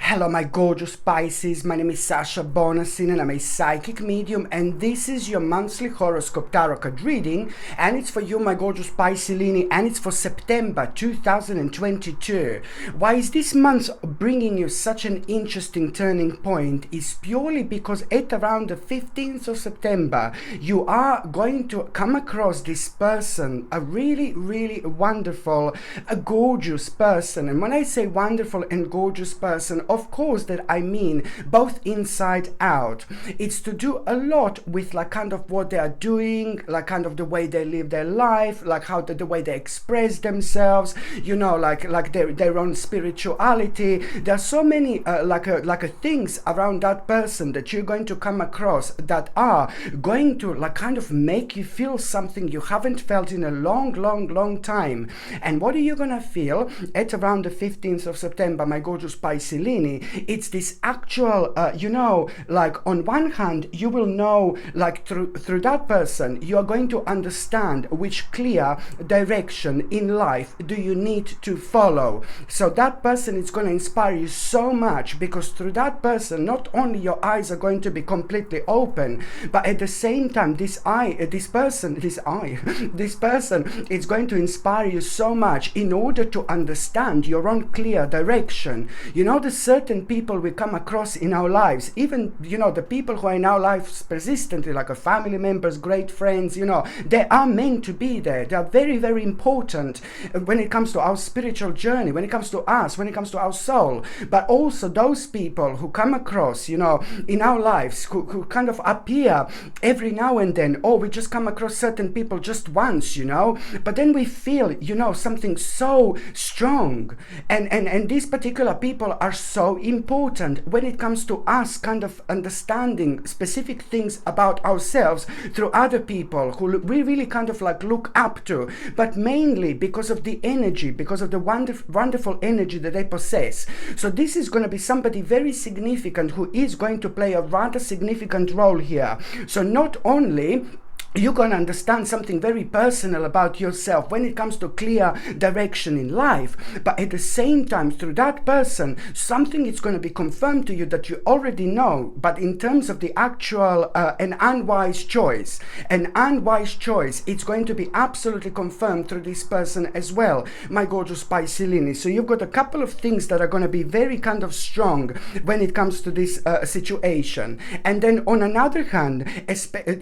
Hello, my gorgeous Pisces. My name is Sasha Bonasin and I'm a psychic medium, and this is your monthly horoscope tarot card reading, and it's for you, my gorgeous Piscelini, and it's for September 2022. Why is this month bringing you such an interesting turning point is purely because at around the 15th of September, you are going to come across this person, a really, really wonderful, a gorgeous person. And when I say wonderful and gorgeous person, of course that I mean both inside out. It's to do a lot with like kind of what they are doing, like kind of the way they live their life, like how the way they express themselves, you know, like their own spirituality. There are so many things around that person that you're going to come across that are going to like kind of make you feel something you haven't felt in a long time. And what are you gonna feel at around the 15th of September, my gorgeous Piscelini? It's this actual, like on one hand, you will know, like through that person, you are going to understand which clear direction in life do you need to follow. So that person is going to inspire you so much, because through that person, not only your eyes are going to be completely open, but at the same time, this person is going to inspire you so much in order to understand your own clear direction. You know, the certain people we come across in our lives, even, you know, the people who are in our lives persistently, like our family members, great friends, you know, they are meant to be there. They are very, very important when it comes to our spiritual journey, when it comes to us, when it comes to our soul. But also those people who come across, you know, in our lives, who kind of appear every now and then, or we just come across certain people just once, you know, but then we feel, you know, something so strong. And these particular people are so important when it comes to us kind of understanding specific things about ourselves through other people who we really kind of like look up to, but mainly because of the energy, because of the wonderful energy that they possess. So this is going to be somebody very significant who is going to play a rather significant role here. So not only you're going to understand something very personal about yourself when it comes to clear direction in life, but at the same time, through that person, something is going to be confirmed to you that you already know, but in terms of the actual an unwise choice, it's going to be absolutely confirmed through this person as well, my gorgeous Piscelini. So you've got a couple of things that are going to be very kind of strong when it comes to this situation. And then on another hand,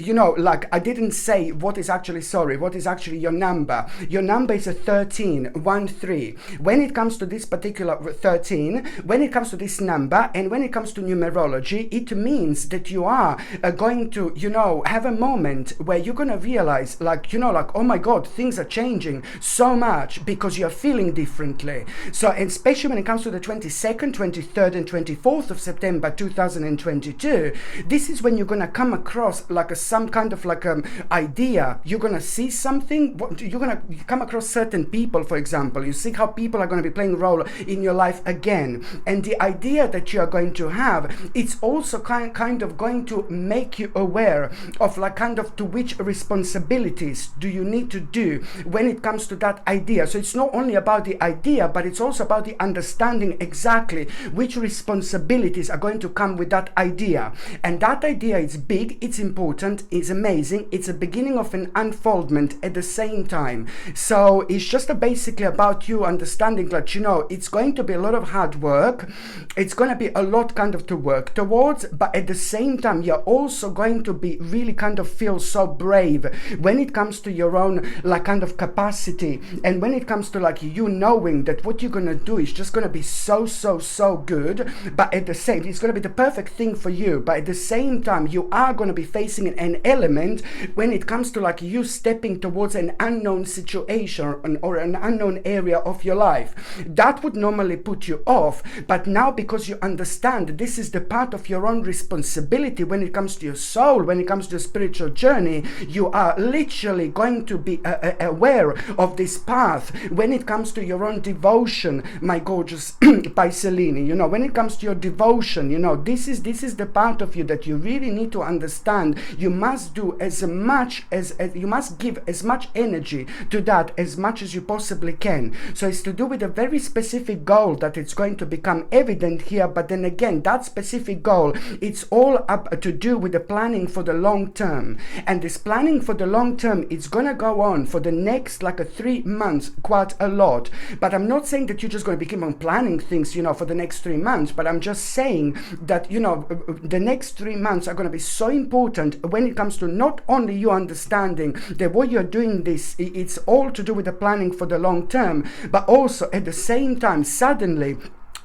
you know, like I didn't say what is actually your number. Your number is a 13. When it comes to this particular 13, when it comes to this number, and when it comes to numerology, it means that you are going to, you know, have a moment where you're going to realize, like, you know, like, oh my God, things are changing so much because you're feeling differently. So, and especially when it comes to the 22nd, 23rd, and 24th of September 2022, this is when you're going to come across like some kind of like idea. You're going to see something, you're going to come across certain people, for example. You see how people are going to be playing a role in your life again, and the idea that you are going to have, it's also kind of going to make you aware of like kind of to which responsibilities do you need to do when it comes to that idea. So it's not only about the idea, but it's also about the understanding exactly which responsibilities are going to come with that idea. And that idea is big, it's important, it's amazing, it's a beginning of an unfoldment at the same time. So it's just basically about you understanding that, you know, it's going to be a lot of hard work, it's going to be a lot kind of to work towards, but at the same time you're also going to be really kind of feel so brave when it comes to your own like kind of capacity, and when it comes to like you knowing that what you're going to do is just going to be so good, but at the same, it's going to be the perfect thing for you, but at the same time you are going to be facing an element when it comes to like you stepping towards an unknown situation or an unknown area of your life that would normally put you off, but now because you understand this is the part of your own responsibility when it comes to your soul, when it comes to your spiritual journey, you are literally going to be aware of this path when it comes to your own devotion, my gorgeous Piscelini. You know, when it comes to your devotion, you know, this is the part of you that you really need to understand you must do as you must give as much energy to that as much as you possibly can. So it's to do with a very specific goal that it's going to become evident here. But then again, that specific goal, it's all up to do with the planning for the long term. And this planning for the long term, it's going to go on for the next like a 3 months, quite a lot. But I'm not saying that you're just going to keep on planning things, for the next 3 months. But I'm just saying that, the next 3 months are going to be so important when it comes to not only you understanding that what you're doing this, it's all to do with the planning for the long term, but also at the same time, suddenly,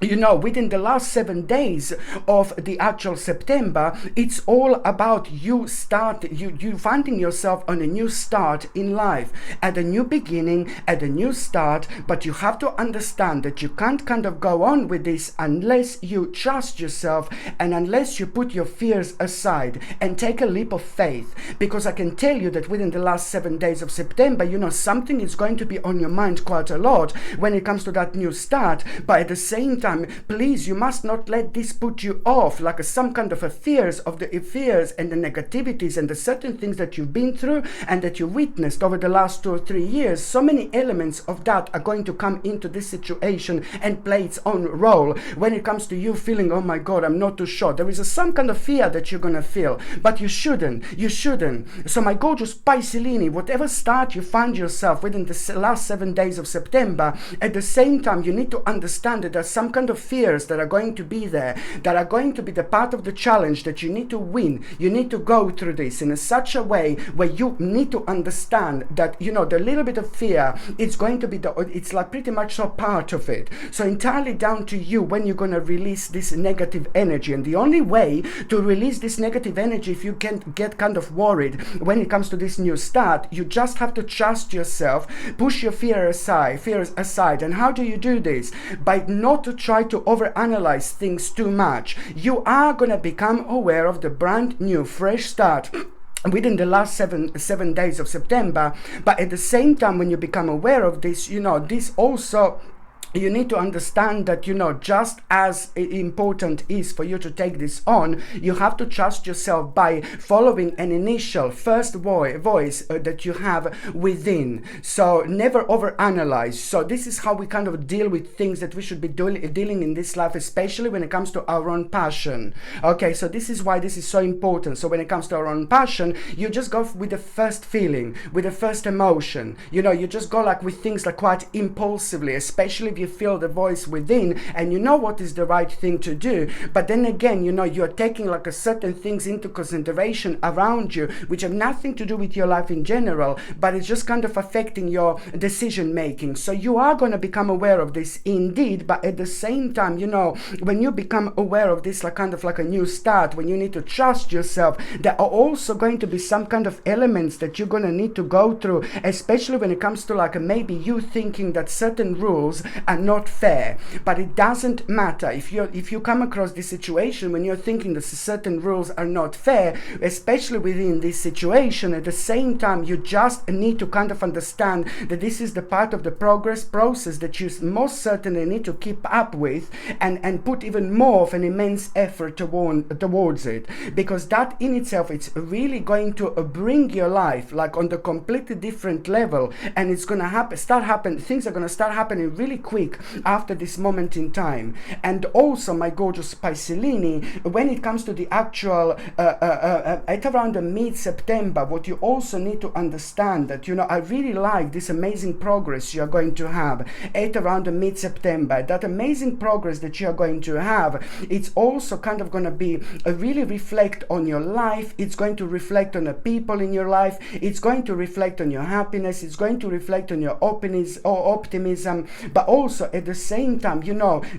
within the last 7 days of the actual September, it's all about you finding yourself on a new start in life, at a new beginning, at a new start. But you have to understand that you can't kind of go on with this unless you trust yourself and unless you put your fears aside and take a leap of faith. Because I can tell you that within the last 7 days of September, something is going to be on your mind quite a lot when it comes to that new start. But at the same time, please, you must not let this put you off like some kind of a fears and the negativities and the certain things that you've been through and that you witnessed over the last 2 or 3 years. So many elements of that are going to come into this situation and play its own role when it comes to you feeling, oh my God, I'm not too sure. There is some kind of fear that you're going to feel, but you shouldn't. So my gorgeous Pisces, whatever start you find yourself within the last 7 days of September, at the same time, you need to understand that there's some kind of fears that are going to be there, that are going to be the part of the challenge that you need to win. You need to go through this in such a way where you need to understand that, the little bit of fear, it's going to be it's like pretty much so part of it. So entirely down to you when you're going to release this negative energy. And the only way to release this negative energy, if you can get kind of worried when it comes to this new start, you just have to trust yourself, push your fears aside. And how do you do this? By not to try to overanalyze things too much. You are going to become aware of the brand new fresh start within the last seven days of September. But at the same time, when you become aware of this, this also, you need to understand that, just as important is for you to take this on, you have to trust yourself by following an initial first voice that you have within. So never overanalyze. So this is how we kind of deal with things that we should be dealing in this life, especially when it comes to our own passion. Okay, so this is why this is so important. So when it comes to our own passion, you just go with the first feeling, with the first emotion. You just go like with things like quite impulsively, especially if you feel the voice within and you know what is the right thing to do. But then again, you're taking like a certain things into consideration around you which have nothing to do with your life in general, but it's just kind of affecting your decision making. So you are going to become aware of this indeed. But at the same time, when you become aware of this, like kind of like a new start, when you need to trust yourself, there are also going to be some kind of elements that you're going to need to go through, especially when it comes to like maybe you thinking that certain rules are not fair. But it doesn't matter if you come across this situation when you're thinking that certain rules are not fair, especially within this situation. At the same time, you just need to kind of understand that this is the part of the process that you most certainly need to keep up with and put even more of an immense effort towards it, because that in itself, it's really going to bring your life like on the completely different level, and it's going to things are going to start happening really quick after this moment in time. And also, my gorgeous Pisces, when it comes to the actual at around the mid-September, what you also need to understand that, I really like this amazing progress you are going to have at around the mid-September. That amazing progress that you are going to have, it's also kind of going to be really reflect on your life. It's going to reflect on the people in your life. It's going to reflect on your happiness. It's going to reflect on your optimism. But also at the same time,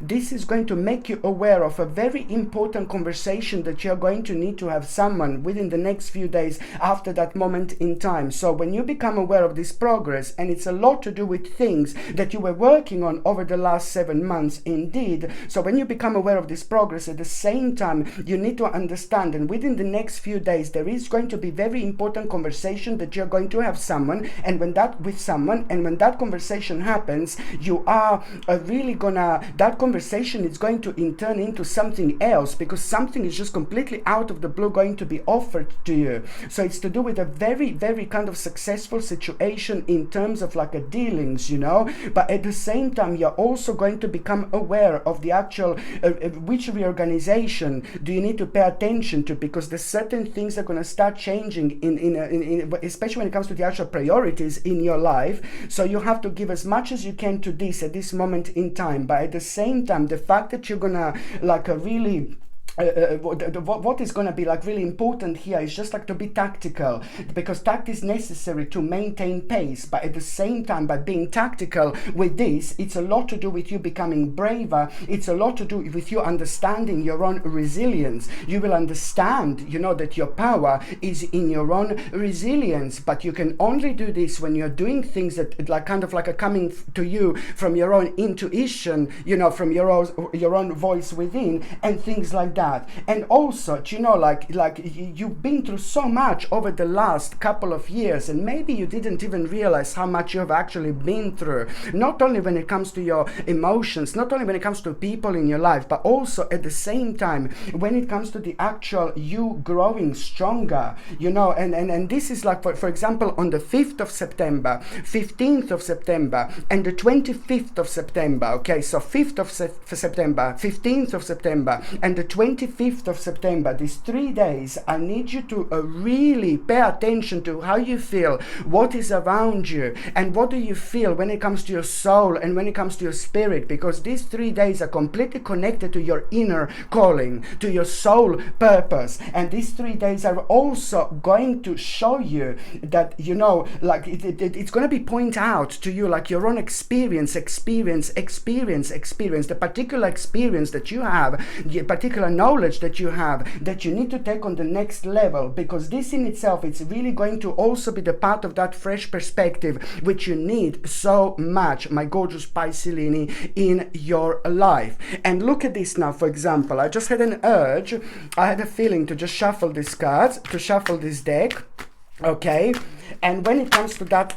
this is going to make you aware of a very important conversation that you're going to need to have someone within the next few days after that moment in time. So when you become aware of this progress, and it's a lot to do with things that you were working on over the last 7 months indeed. So when you become aware of this progress, at the same time, you need to understand, and within the next few days, there is going to be very important conversation that you're going to have someone, and when that conversation happens, you are really gonna, that conversation is going to turn into something else, because something is just completely out of the blue going to be offered to you. So it's to do with a very, very kind of successful situation in terms of like a dealings, you know, but at the same time you're also going to become aware of the actual which reorganization do you need to pay attention to, because there's certain things that are going to start changing in especially when it comes to the actual priorities in your life. So you have to give as much as you can to this at this moment in time, but at the same time the fact that you're gonna like a really what is going to be like really important here is just like to be tactical, because tact is necessary to maintain pace. But at the same time, by being tactical with this, it's a lot to do with you becoming braver. It's a lot to do with you understanding your own resilience. You will understand, you know, that your power is in your own resilience, but you can only do this when you're doing things that like kind of like are coming to you from your own intuition, you know, from your own voice within, and things like that. And also, you know, like you've been through so much over the last couple of years, and maybe you didn't even realize how much you have actually been through, not only when it comes to your emotions, not only when it comes to people in your life, but also at the same time when it comes to the actual you growing stronger, you know. And this is like, for example, on the 5th of September, 15th of September, and the 25th of September. Okay, so 5th of September, 15th of September, and the 25th of September, these 3 days, I need you to really pay attention to how you feel, what is around you, and what do you feel when it comes to your soul and when it comes to your spirit, because these 3 days are completely connected to your inner calling, to your soul purpose. And these 3 days are also going to show you that, you know, like it's going to be point out to you like your own experience, the particular experience that you have, the particular knowledge that you have, that you need to take on the next level, because this in itself, it's really going to also be the part of that fresh perspective which you need so much, my gorgeous Piscelini, in your life. And look at this now. For example, I just had an urge, I had a feeling to just shuffle these cards, to shuffle this deck. Okay, and when it comes to that,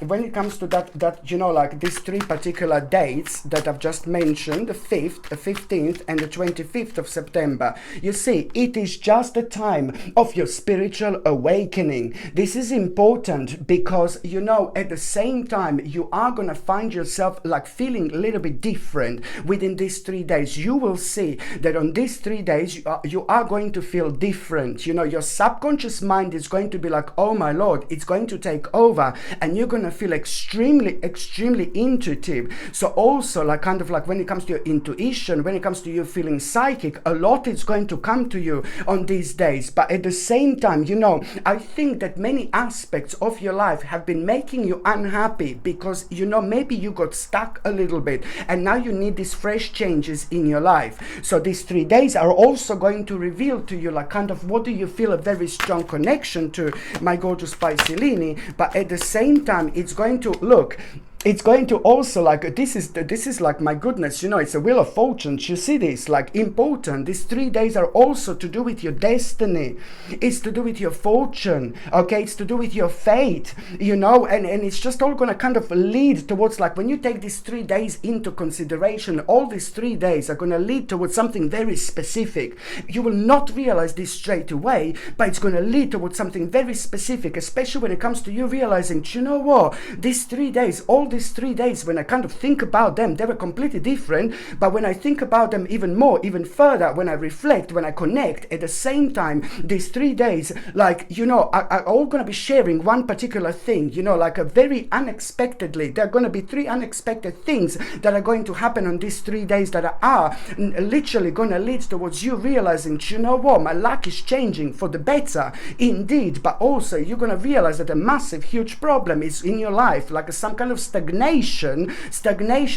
you know, like these 3 particular dates that I've just mentioned, the 5th, the 15th, and the 25th of September, you see, it is just the time of your spiritual awakening. This is important because, you know, at the same time, you are going to find yourself like feeling a little bit different within these 3 days. You will see that on these 3 days, you are going to feel different. You know, your subconscious mind is going to be like, oh my Lord, it's going to take over, and you're going to feel extremely intuitive. So also like kind of like when it comes to your intuition, when it comes to you feeling psychic, a lot is going to come to you on these days. But at the same time, you know, I think that many aspects of your life have been making you unhappy because, you know, maybe you got stuck a little bit and now you need these fresh changes in your life. So these 3 days are also going to reveal to you like kind of what do you feel a very strong connection to, my gorgeous Piscelini. But at the same time, it's going to look, it's going to also like, this is like, my goodness, you know, it's a wheel of fortune. You see this, like important. These 3 days are also to do with your destiny. It's to do with your fortune. Okay, it's to do with your fate, you know, and it's just all going to kind of lead towards like when you take these 3 days into consideration, all these 3 days are going to lead towards something very specific. You will not realize this straight away, but it's going to lead towards something very specific, especially when it comes to you realizing, you know what, these 3 days, all these 3 days, when I kind of think about them, they were completely different. But when I think about them even more, even further, when I reflect, when I connect, at the same time, these 3 days, like, you know, are all going to be sharing one particular thing, you know, like a very unexpectedly, there are going to be 3 unexpected things that are going to happen on these 3 days that are literally going to lead towards you realizing, you know what, my luck is changing for the better, indeed. But also, you're going to realize that a massive, huge problem is in your life, like some kind of stagnation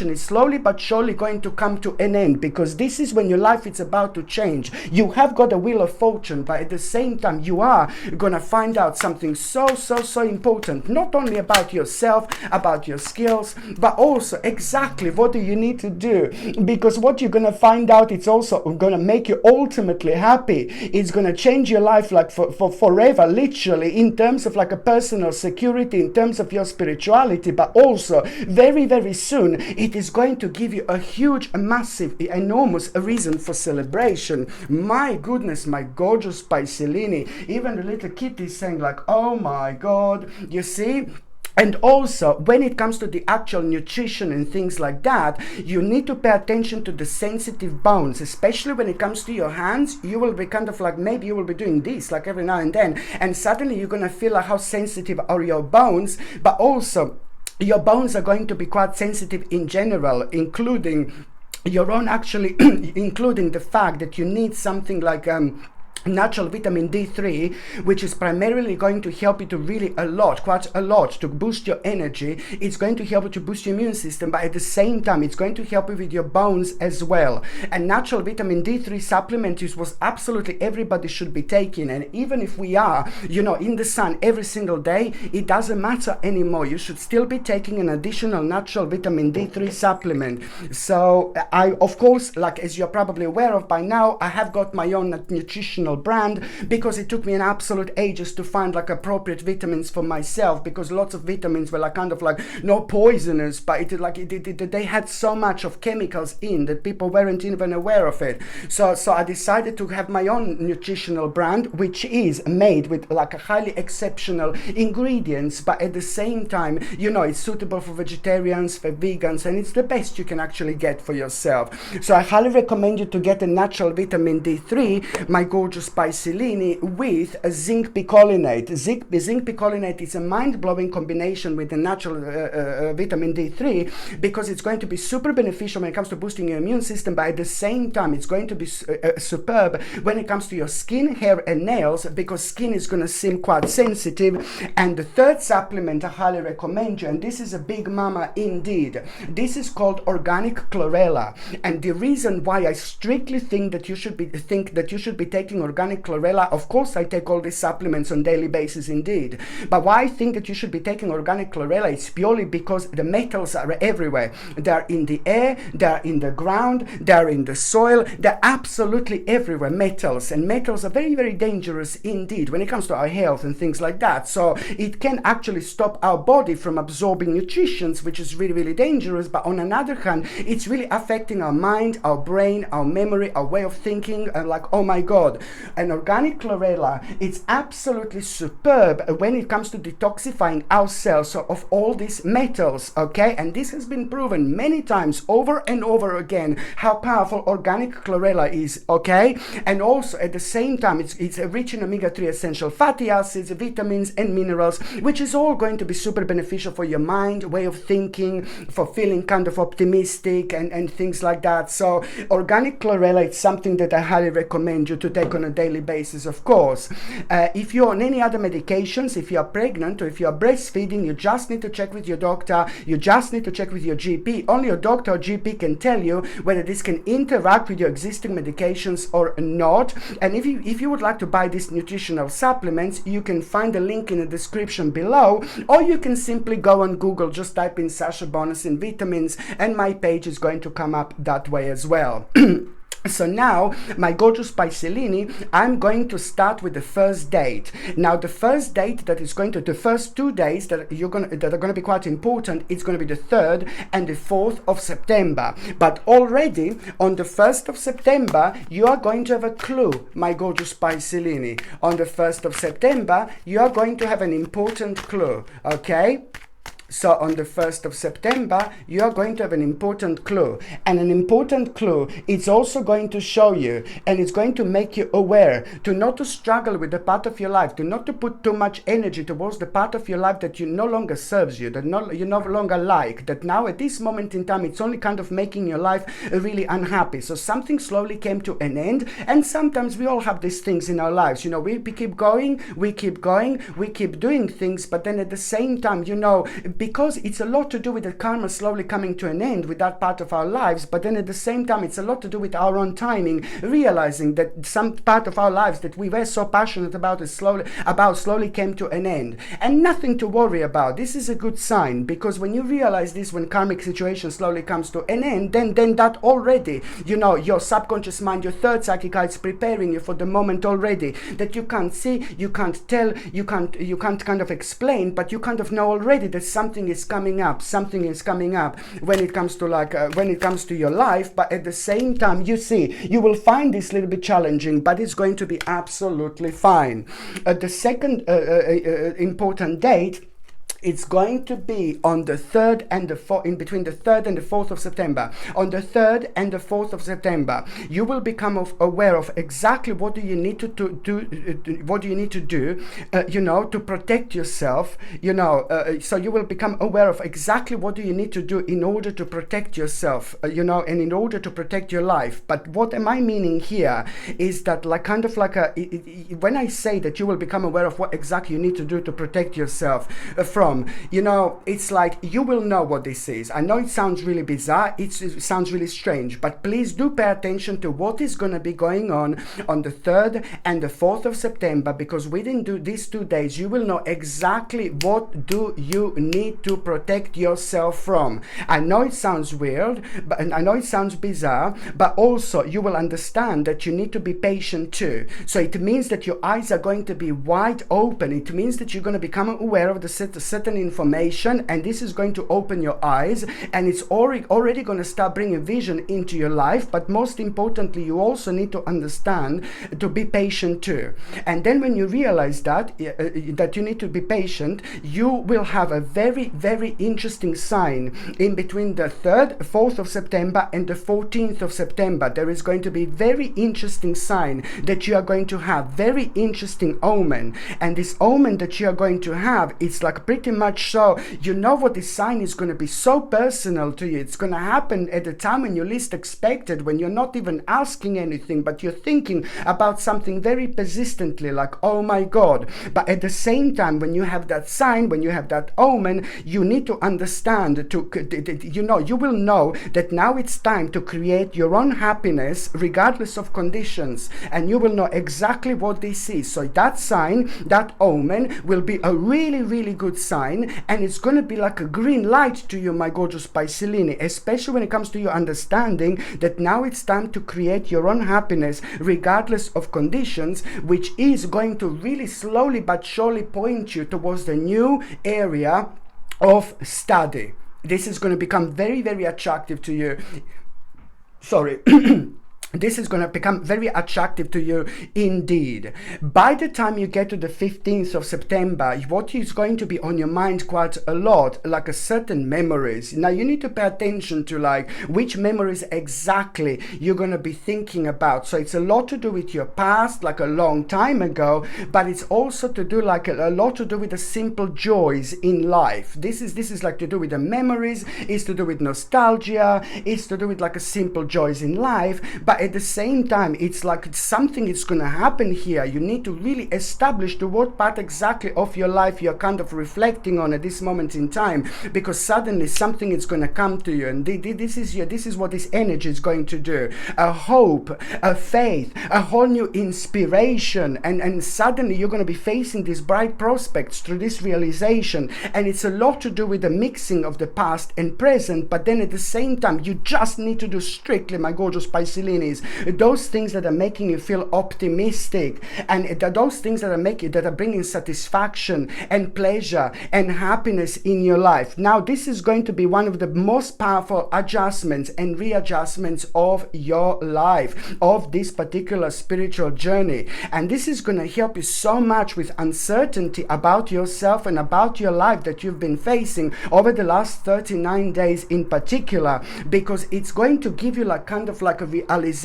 is slowly but surely going to come to an end, because this is when your life is about to change. You have got a wheel of fortune, but at the same time you are gonna find out something so important, not only about yourself, about your skills, but also exactly what do you need to do, because what you're gonna find out, it's also gonna make you ultimately happy. It's gonna change your life like for forever, literally, in terms of like a personal security, in terms of your spirituality, but also So very, very soon, it is going to give you a huge, a massive, enormous reason for celebration. My goodness, my gorgeous Piscelini. Even the little kitty is saying like, oh my God, you see? And also, when it comes to the actual nutrition and things like that, you need to pay attention to the sensitive bones, especially when it comes to your hands. You will be kind of like, maybe you will be doing this like every now and then, and suddenly you're going to feel like how sensitive are your bones, but also your bones are going to be quite sensitive in general, including your own, actually, including the fact that you need something like natural vitamin D3, which is primarily going to help you to really quite a lot, to boost your energy. It's going to help you to boost your immune system, but at the same time, it's going to help you with your bones as well. And natural vitamin D3 supplement is what absolutely everybody should be taking. And even if we are, you know, in the sun every single day, it doesn't matter anymore. You should still be taking an additional natural vitamin D3 supplement. So I, of course, like as you're probably aware of by now, I have got my own nutritional brand, because it took me an absolute ages to find like appropriate vitamins for myself, because lots of vitamins were like kind of like not poisonous, but they had so much of chemicals in that people weren't even aware of it. So I decided to have my own nutritional brand, which is made with like a highly exceptional ingredients, but at the same time, you know, it's suitable for vegetarians, for vegans, and it's the best you can actually get for yourself. So I highly recommend you to get a natural vitamin D3, my gorgeous Piscelini, with a zinc picolinate. Zinc picolinate is a mind-blowing combination with the natural vitamin D3, because it's going to be super beneficial when it comes to boosting your immune system, but at the same time it's going to be superb when it comes to your skin, hair and nails, because skin is going to seem quite sensitive. And the third supplement I highly recommend you, and this is a big mama indeed, this is called organic chlorella. And the reason why I strictly think that you should be taking organic chlorella, of course I take all these supplements on daily basis indeed, but why I think that you should be taking organic chlorella is purely because the metals are everywhere. They're in the air, they're in the ground, they're in the soil, they're absolutely everywhere, metals. And metals are very, very dangerous indeed when it comes to our health and things like that. So it can actually stop our body from absorbing nutrients, which is really, really dangerous. But on another hand, it's really affecting our mind, our brain, our memory, our way of thinking, and like, oh my God. And organic chlorella, it's absolutely superb when it comes to detoxifying our cells of all these metals, okay? And this has been proven many times over and over again how powerful organic chlorella is, okay? And also at the same time, it's rich in omega-3 essential fatty acids, vitamins and minerals, which is all going to be super beneficial for your mind, way of thinking, for feeling kind of optimistic and things like that. So organic chlorella is something that I highly recommend you to take on a daily basis, of course. If you're on any other medications, if you are pregnant or if you are breastfeeding, you just need to check with your doctor, you just need to check with your GP. Only your doctor or GP can tell you whether this can interact with your existing medications or not. And if you would like to buy these nutritional supplements, you can find a link in the description below, or you can simply go on Google, just type in Sasha Bonasin vitamins, and my page is going to come up that way as well. So now, my gorgeous Piscelini, I'm going to start with the first date. Now, the first date that is going to, the first 2 days that are going to be quite important, it's going to be the 3rd and the 4th of September. But already on the 1st of September, you are going to have a clue, my gorgeous Piscelini. On the 1st of September, you are going to have an important clue, okay? So on the 1st of September, you are going to have an important clue. And an important clue, it's also going to show you, and it's going to make you aware to not to struggle with the part of your life, to not to put too much energy towards the part of your life that you no longer serves you, that you no longer like, that now at this moment in time, it's only kind of making your life really unhappy. So something slowly came to an end, and sometimes we all have these things in our lives. You know, we keep going, we keep doing things, but then at the same time, you know, because it's a lot to do with the karma slowly coming to an end with that part of our lives, but then at the same time it's a lot to do with our own timing, realizing that some part of our lives that we were so passionate about slowly came to an end. And nothing to worry about. This is a good sign, because when you realize this, when karmic situation slowly comes to an end, then that already, you know, your subconscious mind, your third psychic eye is preparing you for the moment already, that you can't see, you can't tell, you can't kind of explain, but you kind of know already that something something is coming up when it comes to your life, but at the same time, you see, you will find this a little bit challenging, but it's going to be absolutely fine. The second important date, it's going to be on the 3rd and the 4th, in between the 3rd and the 4th of September. On the 3rd and the 4th of September, you will become aware of exactly what do you need to do, to protect yourself, so you will become aware of exactly what do you need to do in order to protect yourself, and in order to protect your life. But what am I meaning here is that when I say that you will become aware of what exactly you need to do to protect yourself from, it's like you will know what this is. I know it sounds really bizarre, it sounds really strange, but please do pay attention to what is going to be going on the 3rd and the 4th of September, because within these 2 days you will know exactly what do you need to protect yourself from. I know it sounds weird, and I know it sounds bizarre, but also you will understand that you need to be patient too. So it means that your eyes are going to be wide open. It means that you're going to become aware of the certain information, and this is going to open your eyes, and it's already going to start bringing vision into your life. But most importantly, you also need to understand to be patient too. And then when you realize that you need to be patient, you will have a very, very interesting sign in between the 3rd, 4th of September and the 14th of September. There is going to be very interesting sign that you are going to have, very interesting omen. And this omen that you are going to have, it's like pretty much so, what this sign is going to be so personal to you. It's going to happen at the time when you least expect it, when you're not even asking anything, but you're thinking about something very persistently, like, oh my God. But at the same time, when you have that sign, when you have that omen, you need to understand, you will know that now it's time to create your own happiness regardless of conditions, and you will know exactly what this is. So that sign, that omen, will be a really, really good sign, and it's going to be like a green light to you, my gorgeous Piscelini, especially when it comes to your understanding that now it's time to create your own happiness regardless of conditions, which is going to really slowly but surely point you towards the new area of study. This is going to become very, very attractive to you. Sorry. This is going to become very attractive to you indeed. By the time you get to the 15th of September, what is going to be on your mind quite a lot, like a certain memories. Now you need to pay attention to like which memories exactly you're going to be thinking about. So it's a lot to do with your past, like a long time ago, but it's also to do like a lot to do with the simple joys in life. This is like to do with the memories, it's to do with nostalgia, it's to do with like a simple joys in life. But at the same time, it's like something is going to happen here. You need to really establish to what part exactly of your life you're kind of reflecting on at this moment in time, because suddenly something is going to come to you, and this is what this energy is going to do. A hope, a faith, a whole new inspiration, and suddenly you're going to be facing these bright prospects through this realization. And it's a lot to do with the mixing of the past and present, but then at the same time, you just need to do strictly, my gorgeous Piscelini, those things that are making you feel optimistic, and those things that are bringing satisfaction and pleasure and happiness in your life. Now this is going to be one of the most powerful adjustments and readjustments of your life, of this particular spiritual journey, and this is going to help you so much with uncertainty about yourself and about your life that you've been facing over the last 39 days in particular, because it's going to give you like kind of like a realization.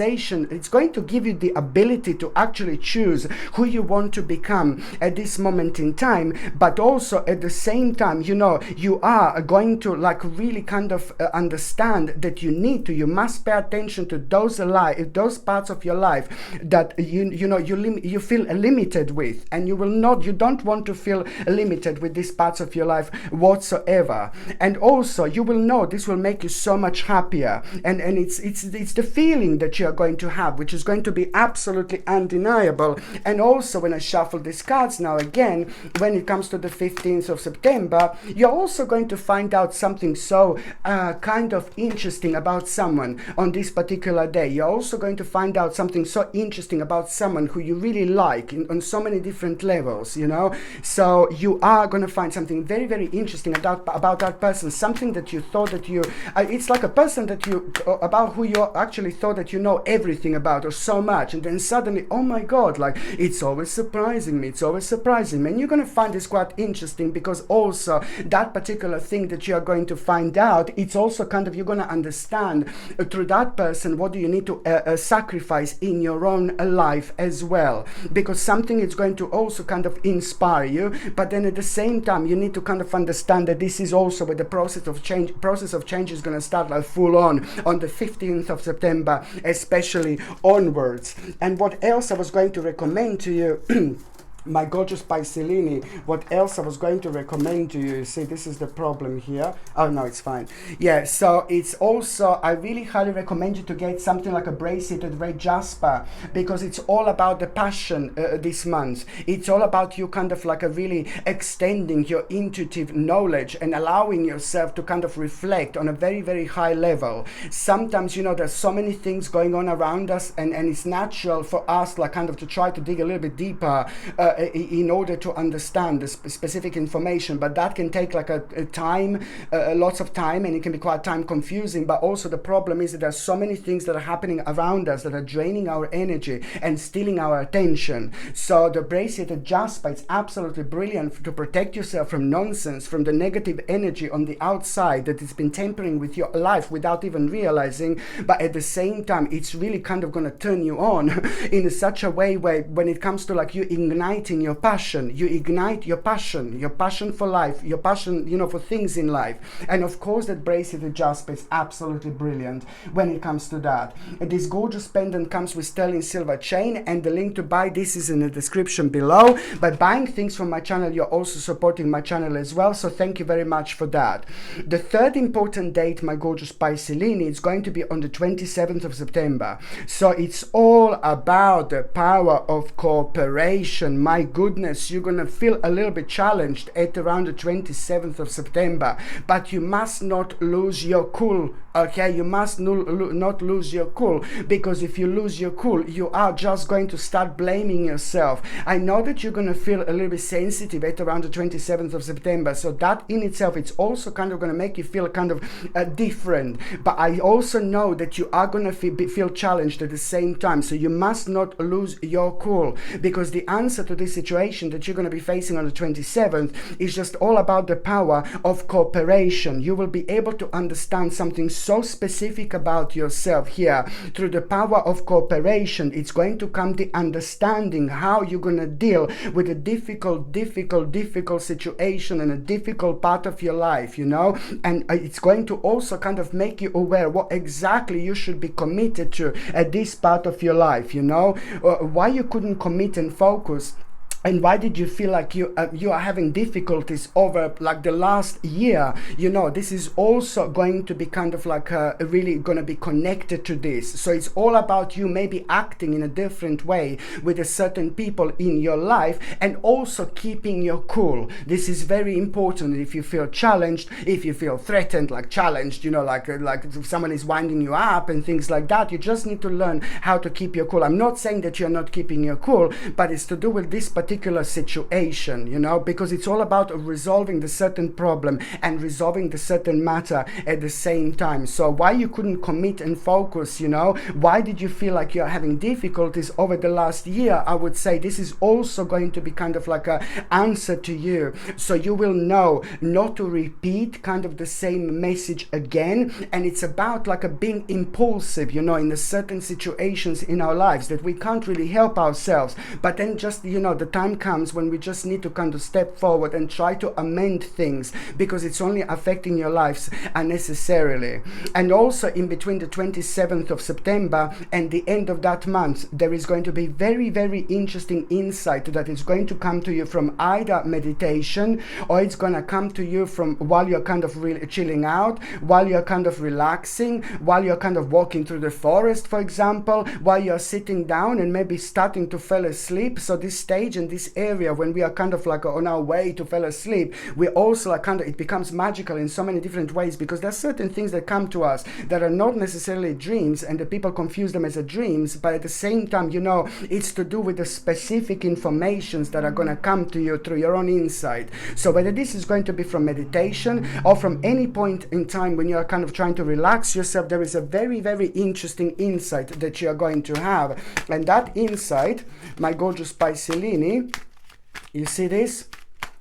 It's going to give you the ability to actually choose who you want to become at this moment in time, but also at the same time, you are going to like really kind of understand that you must pay attention to those parts of your life that you feel limited with, and you don't want to feel limited with these parts of your life whatsoever. And also you will know this will make you so much happier, and it's the feeling that you are going to have, which is going to be absolutely undeniable. And also when I shuffle these cards now again, when it comes to the 15th of September, you're also going to find out something so kind of interesting about someone on this particular day. You're also going to find out something so interesting about someone who you really like on so many different levels, you know. So you are going to find something very, very interesting about that person, something that you thought that you, it's like a person that you, about who you actually thought that you know everything about or so much, and then suddenly, oh my God, like it's always surprising me, it's always surprising me. And you're going to find this quite interesting, because also that particular thing that you are going to find out, it's also kind of, you're going to understand through that person what do you need to sacrifice in your own life as well, because something is going to also kind of inspire you, but then at the same time you need to kind of understand that this is also where the process of change is going to start like full on the 15th of September especially onwards. And what else I was going to recommend to you my gorgeous Pisces, what else I was going to recommend to you, see, this is the problem here. Oh no, it's fine. Yeah, so it's also, I really highly recommend you to get something like a bracelet red jasper, because it's all about the passion this month. It's all about you kind of like a really extending your intuitive knowledge and allowing yourself to kind of reflect on a very, very high level. Sometimes, you know, there's so many things going on around us, and it's natural for us like kind of to try to dig a little bit deeper in order to understand the specific information, but that can take like a time, lots of time, and it can be quite time confusing. But also the problem is that there's so many things that are happening around us that are draining our energy and stealing our attention. So the bracelet jasper, it's absolutely brilliant to protect yourself from nonsense, from the negative energy on the outside that has been tampering with your life without even realizing. But at the same time, it's really kind of going to turn you on in such a way where when it comes to like you igniting your passion, you ignite your passion for life, your passion, you know, for things in life. And of course that bracelet jasper is absolutely brilliant when it comes to that. This gorgeous pendant comes with sterling silver chain, and the link to buy this is in the description below. By buying things from my channel, you're also supporting my channel as well, so thank you very much for that. The third important date, my gorgeous Pisces, is going to be on the 27th of September. So it's all about the power of cooperation. My goodness, you're gonna feel a little bit challenged at around the 27th of September, but you must not lose your cool. Okay, you must not lose your cool, because if you lose your cool, you are just going to start blaming yourself. I know that you're going to feel a little bit sensitive at around the 27th of September, so that in itself, it's also kind of going to make you feel kind of different. But I also know that you are going to feel challenged at the same time, so you must not lose your cool, because the answer to this situation that you're going to be facing on the 27th is just all about the power of cooperation. You will be able to understand something so specific about yourself here through the power of cooperation. It's going to come the understanding how you're going to deal with a difficult situation and a difficult part of your life, you know. And it's going to also kind of make you aware what exactly you should be committed to at this part of your life, you know, why you couldn't commit and focus. And why did you feel like you are having difficulties over like the last year? You know, this is also going to be kind of like really going to be connected to this. So it's all about you maybe acting in a different way with a certain people in your life, and also keeping your cool. This is very important. If you feel challenged, if you feel threatened, like challenged, you know, like if someone is winding you up and things like that, you just need to learn how to keep your cool. I'm not saying that you're not keeping your cool, but it's to do with this particular situation, you know, because it's all about resolving the certain problem and resolving the certain matter at the same time. So why you couldn't commit and focus, you know, why did you feel like you're having difficulties over the last year? I would say this is also going to be kind of like a answer to you, so you will know not to repeat kind of the same message again. And it's about like a being impulsive, you know, in the certain situations in our lives that we can't really help ourselves, but then just, you know, the time time comes when we just need to kind of step forward and try to amend things, because it's only affecting your lives unnecessarily. And also in between the 27th of September and the end of that month, there is going to be very, very interesting insight that is going to come to you from either meditation, or it's going to come to you from while you're kind of really chilling out, while you're kind of relaxing, while you're kind of walking through the forest, for example, while you're sitting down and maybe starting to fall asleep. So this stage and this area when we are kind of like on our way to fall asleep, we also like kind of, it becomes magical in so many different ways, because there's certain things that come to us that are not necessarily dreams, and the people confuse them as a dreams, but at the same time, you know, it's to do with the specific informations that are going to come to you through your own insight. So whether this is going to be from meditation or from any point in time when you are kind of trying to relax yourself, there is a very, very interesting insight that you are going to have. And that insight, my gorgeous Piscelini, you see this?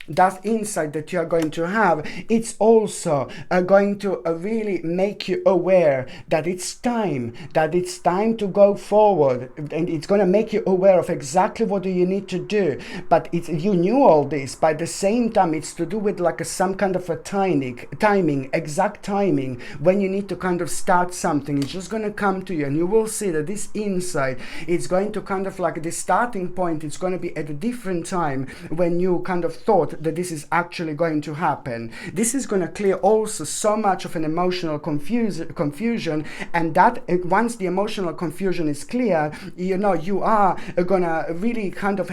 That insight that you are going to have, it's also going to really make you aware that it's time to go forward, and it's going to make you aware of exactly what do you need to do. But it's, you knew all this, but at the same time it's to do with like some kind of a timing, exact timing when you need to kind of start something. It's just going to come to you, and you will see that this insight is going to kind of like the starting point. It's going to be at a different time when you kind of thought that this is actually going to happen. This is going to clear also so much of an emotional confusion, and that once the emotional confusion is clear, you know, you are gonna really kind of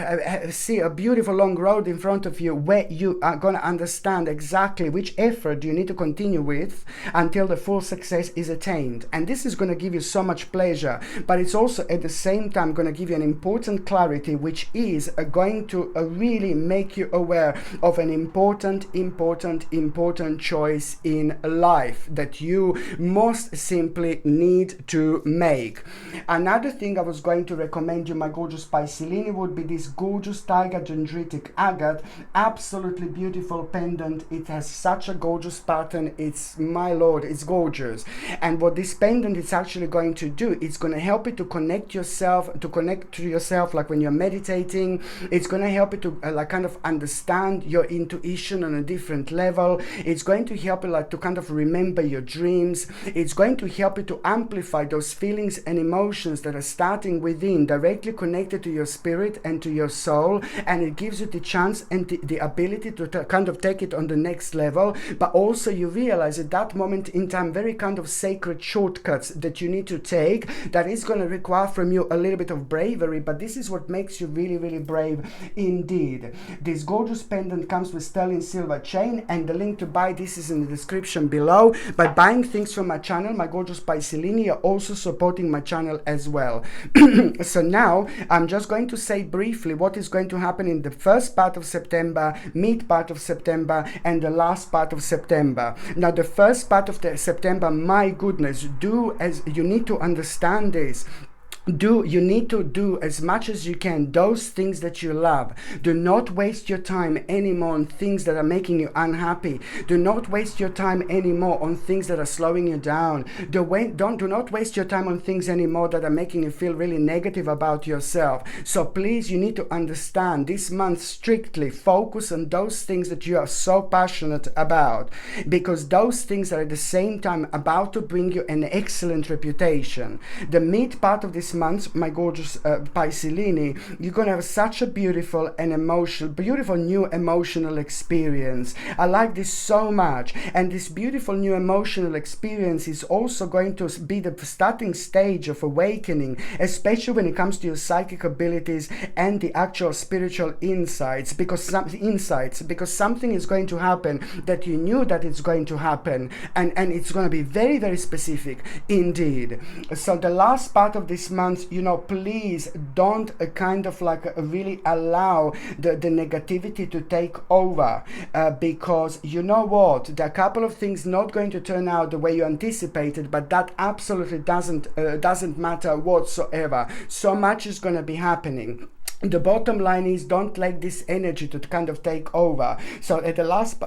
see a beautiful long road in front of you, where you are gonna understand exactly which effort you need to continue with until the full success is attained. And this is going to give you so much pleasure, but it's also at the same time going to give you an important clarity, which is going to really make you aware of an important choice in life that you most simply need to make. Another thing I was going to recommend you, my gorgeous Piscelini, would be this gorgeous tiger dendritic agate, absolutely beautiful pendant. It has such a gorgeous pattern. It's, my lord, it's gorgeous. And what this pendant is actually going to do, it's going to help you to connect to yourself like when you're meditating. It's going to help you to like kind of understand your intuition on a different level. It's going to help you like to kind of remember your dreams. It's going to help you to amplify those feelings and emotions that are starting within, directly connected to your spirit and to your soul, and it gives you the chance and the ability to kind of take it on the next level. But also you realize at that moment in time very kind of sacred shortcuts that you need to take, that is going to require from you a little bit of bravery, but this is what makes you really, really brave indeed. This gorgeous pendant comes with sterling silver chain, and the link to buy this is in the description below. By buying things from my channel, my gorgeous Piscelini, you're also supporting my channel as well. So now I'm just going to say briefly what is going to happen in the first part of September, mid part of September, and the last part of September. Now the first part of the September, my goodness, you need to understand this. You need to do as much as you can those things that you love. Do not waste your time anymore on things that are making you unhappy. Do not waste your time anymore on things that are slowing you down. Do not waste your time on things anymore that are making you feel really negative about yourself. So please, you need to understand this month, strictly focus on those things that you are so passionate about, because those things are at the same time about to bring you an excellent reputation. The mid part of this month, my gorgeous Piscelini, you're gonna have such a beautiful new emotional experience. I like this so much, and this beautiful new emotional experience is also going to be the starting stage of awakening, especially when it comes to your psychic abilities and the actual spiritual insights, because something is going to happen that you knew that it's going to happen, and it's going to be very, very specific indeed. So the last part of this month, you know, please don't kind of like really allow the negativity to take over, because you know what, there are a couple of things not going to turn out the way you anticipated, but that absolutely doesn't matter whatsoever. So much is going to be happening. The bottom line is, don't let this energy to kind of take over. So at the last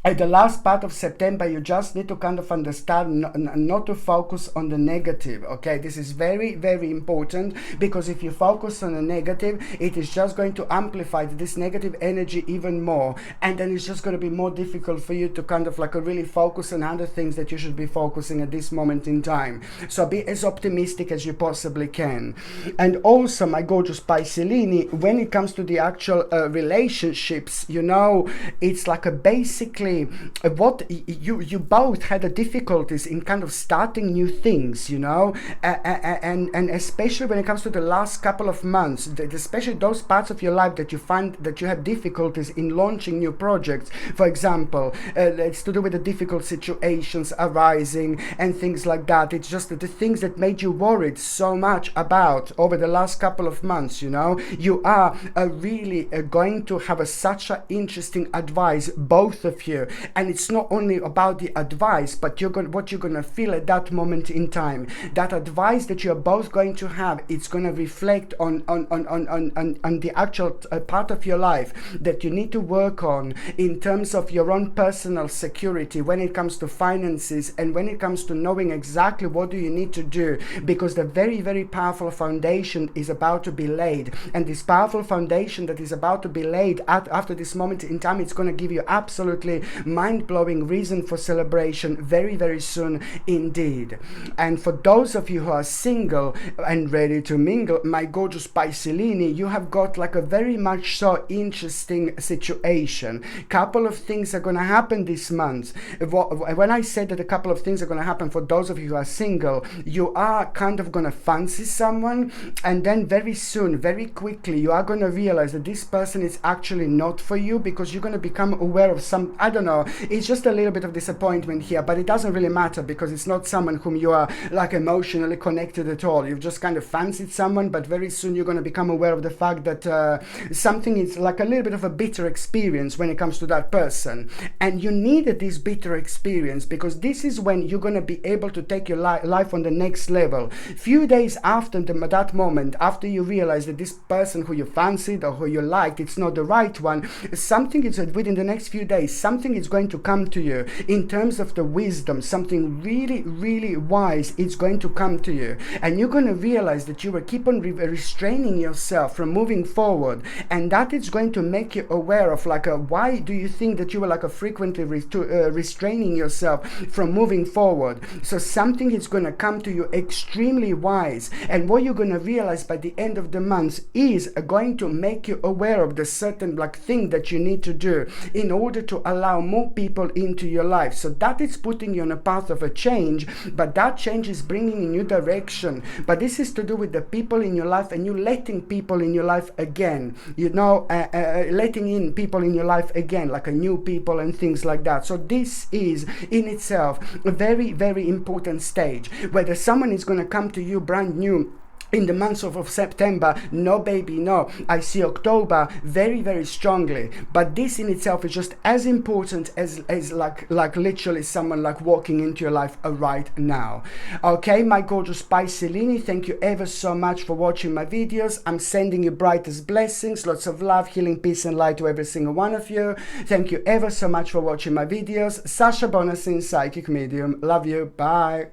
At the last part of September, you just need to kind of understand not to focus on the negative, okay? This is very, very important, because if you focus on the negative, it is just going to amplify this negative energy even more, and then it's just going to be more difficult for you to kind of like really focus on other things that you should be focusing at this moment in time. So be as optimistic as you possibly can. And also, my gorgeous Piscelini, when it comes to the actual relationships, you know, it's like a basically what you both had the difficulties in kind of starting new things, you know, and especially when it comes to the last couple of months, especially those parts of your life that you find that you have difficulties in launching new projects. For example, it's to do with the difficult situations arising and things like that. It's just the things that made you worried so much about over the last couple of months, you know. You are really going to have such an interesting advice, both of you. And it's not only about the advice, but what you're gonna feel at that moment in time. That advice that you're both going to have, it's gonna reflect on the actual part of your life that you need to work on in terms of your own personal security, when it comes to finances, and when it comes to knowing exactly what do you need to do, because the very, very powerful foundation is about to be laid. And this powerful foundation that is about to be laid after this moment in time, it's going to give you absolutely mind-blowing reason for celebration very, very soon indeed. And for those of you who are single and ready to mingle, my gorgeous Piscelini, you have got like a very much so interesting situation. Couple of things are going to happen this month. When I said that a couple of things are going to happen for those of you who are single, you are kind of going to fancy someone, and then very soon, very quickly, you are going to realize that this person is actually not for you, because you're going to become aware of some, I don't know, it's just a little bit of disappointment here, but it doesn't really matter, because it's not someone whom you are like emotionally connected at all. You've just kind of fancied someone, but very soon you're going to become aware of the fact that something is like a little bit of a bitter experience when it comes to that person. And you needed this bitter experience, because this is when you're going to be able to take your life on the next level. Few days after that moment, after you realize that this person who you fancied or who you liked, it's not the right one, something is within the next few days, something is going to come to you in terms of the wisdom, something really, really wise is going to come to you, and you're going to realize that you will keep on restraining yourself from moving forward, and that is going to make you aware of like why do you think that you were like frequently restraining yourself from moving forward. So something is going to come to you extremely wise, and what you're going to realize by the end of the month is going to make you aware of the certain like thing that you need to do in order to allow more people into your life. So that is putting you on a path of a change, but that change is bringing a new direction. But this is to do with the people in your life, and you letting people in your life again, you know, letting in people in your life again, like a new people and things like that. So this is in itself a very, very important stage. Whether someone is going to come to you brand new in the months of September, no baby, no. I see October very, very strongly, but this in itself is just as important as like literally someone like walking into your life right now. Okay, my gorgeous Piscelini, thank you ever so much for watching my videos. I'm sending you brightest blessings, lots of love, healing, peace and light to every single one of you. Thank you ever so much for watching my videos. Sasha Bonasin, psychic medium. Love you. Bye.